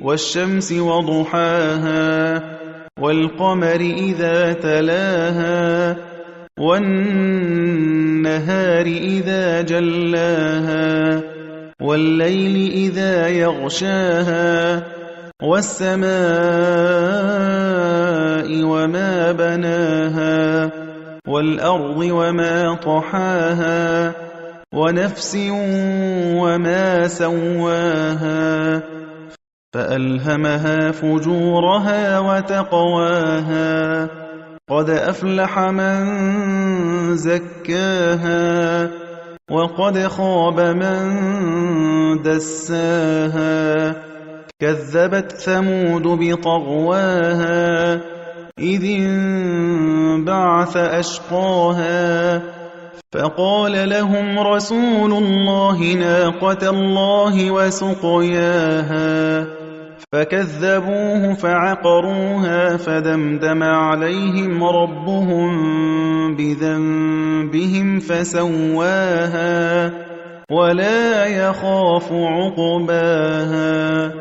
وَالشَّمْسِ وَضُحَاهَا وَالْقَمَرِ إِذَا تَلَاهَا وَالنَّهَارِ إِذَا جَلَّاهَا وَاللَّيْلِ إِذَا يَغْشَاهَا وَالسَّمَاءِ وَمَا بَنَاهَا وَالْأَرْضِ وَمَا طَحَاهَا وَنَفْسٍ وَمَا سَوَّاهَا فَأَلْهَمَهَا فُجُورَهَا وَتَقْوَاهَا قَدْ أَفْلَحَ مَن زَكَّاهَا وَقَدْ خَابَ مَن دَسَّاهَا كَذَّبَتْ ثَمُودُ بِطَغْوَاهَا إِذِ انبَعَثَ أَشْقَاهَا فَقَالَ لَهُمْ رَسُولُ اللَّهِ نَاقَةَ اللَّهِ وَسُقْيَاهَا فَكَذَّبُوهُ فَعَقَرُوهَا فَدَمْدَمَ عَلَيْهِمْ رَبُّهُم بِذَنبِهِمْ فَسَوَّاهَا وَلَا يَخَافُ عُقْبَاهَا